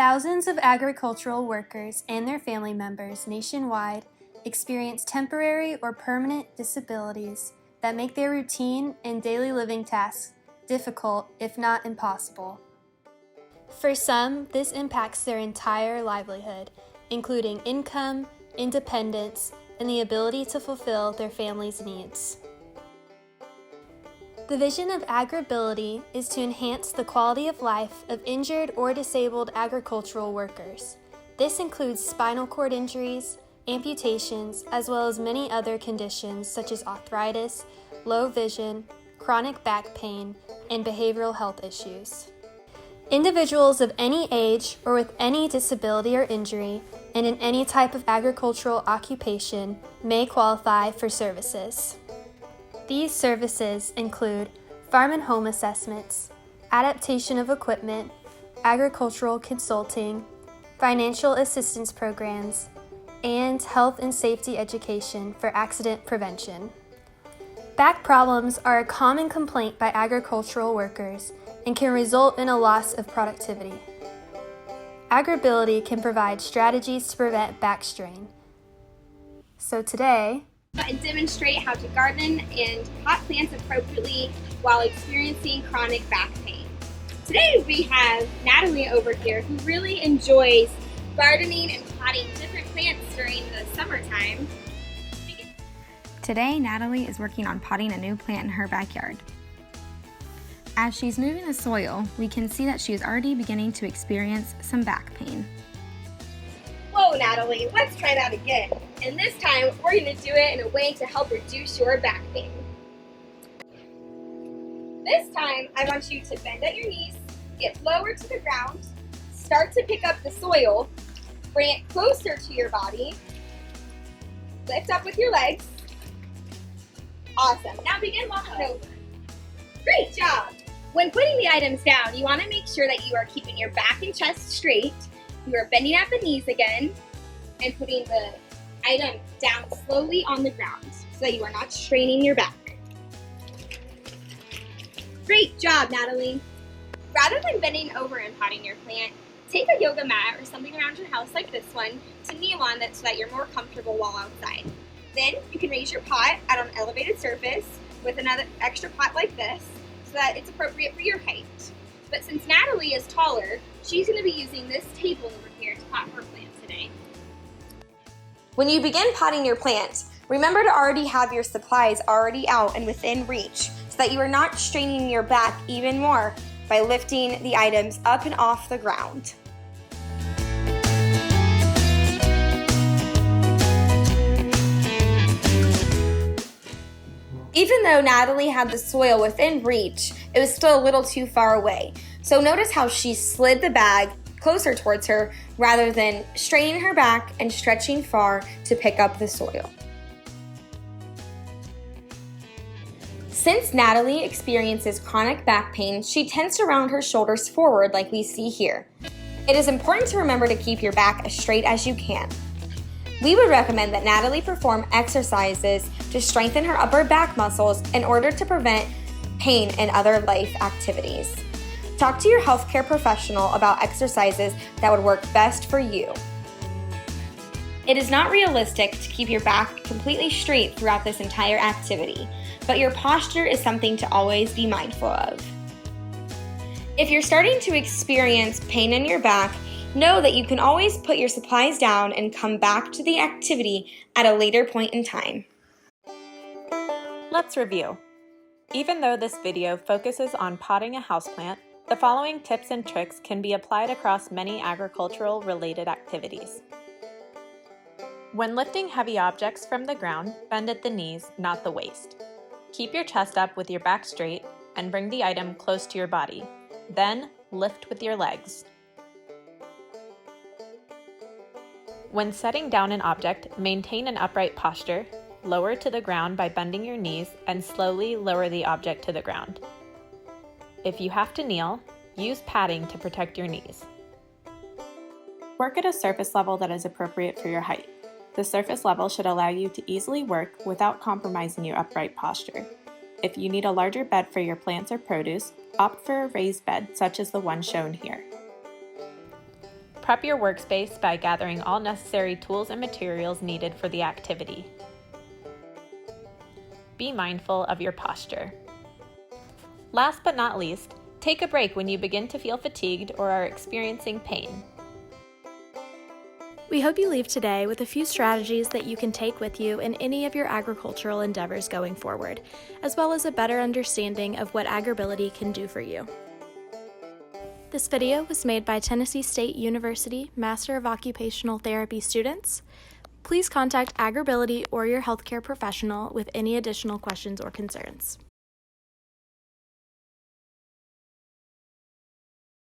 Thousands of agricultural workers and their family members nationwide experience temporary or permanent disabilities that make their routine and daily living tasks difficult, if not impossible. For some, this impacts their entire livelihood, including income, independence, and the ability to fulfill their family's needs. The vision of AgrAbility is to enhance the quality of life of injured or disabled agricultural workers. This includes spinal cord injuries, amputations, as well as many other conditions such as arthritis, low vision, chronic back pain, and behavioral health issues. Individuals of any age or with any disability or injury and in any type of agricultural occupation may qualify for services. These services include farm and home assessments, adaptation of equipment, agricultural consulting, financial assistance programs, and health and safety education for accident prevention. Back problems are a common complaint by agricultural workers and can result in a loss of productivity. AgrAbility can provide strategies to prevent back strain. So today, and demonstrate how to garden and pot plants appropriately while experiencing chronic back pain. Today we have Natalie over here who really enjoys gardening and potting different plants during the summertime. Today Natalie is working on potting a new plant in her backyard. As she's moving the soil, we can see that she is already beginning to experience some back pain. Whoa, Natalie, let's try that again. And this time, we're going to do it in a way to help reduce your back pain. This time, I want you to bend at your knees, get lower to the ground, start to pick up the soil, bring it closer to your body, lift up with your legs. Awesome. Now begin walking over. Great job. When putting the items down, you want to make sure that you are keeping your back and chest straight. You are bending at the knees again and putting the item down slowly on the ground so that you are not straining your back. Great job, Natalie. Rather than bending over and potting your plant, take a yoga mat or something around your house like this one to kneel on that so that you're more comfortable while outside. Then you can raise your pot at an elevated surface with another extra pot like this so that it's appropriate for your height. But since Natalie is taller, she's going to be using this table over here to pot her plant today. When you begin potting your plant, remember to already have your supplies already out and within reach so that you are not straining your back even more by lifting the items up and off the ground. Even though Natalie had the soil within reach, it was still a little too far away. So notice how she slid the bag closer towards her rather than straining her back and stretching far to pick up the soil. Since Natalie experiences chronic back pain, she tends to round her shoulders forward like we see here. It is important to remember to keep your back as straight as you can. We would recommend that Natalie perform exercises to strengthen her upper back muscles in order to prevent pain in other life activities. Talk to your healthcare professional about exercises that would work best for you. It is not realistic to keep your back completely straight throughout this entire activity, but your posture is something to always be mindful of. If you're starting to experience pain in your back, know that you can always put your supplies down and come back to the activity at a later point in time. Let's review. Even though this video focuses on potting a houseplant, the following tips and tricks can be applied across many agricultural-related activities. When lifting heavy objects from the ground, bend at the knees, not the waist. Keep your chest up with your back straight and bring the item close to your body. Then, lift with your legs. When setting down an object, maintain an upright posture, lower to the ground by bending your knees, and slowly lower the object to the ground. If you have to kneel, use padding to protect your knees. Work at a surface level that is appropriate for your height. The surface level should allow you to easily work without compromising your upright posture. If you need a larger bed for your plants or produce, opt for a raised bed such as the one shown here. Prep your workspace by gathering all necessary tools and materials needed for the activity. Be mindful of your posture. Last but not least, take a break when you begin to feel fatigued or are experiencing pain. We hope you leave today with a few strategies that you can take with you in any of your agricultural endeavors going forward, as well as a better understanding of what AgrAbility can do for you. This video was made by Tennessee State University Master of Occupational Therapy students. Please contact AgrAbility or your healthcare professional with any additional questions or concerns.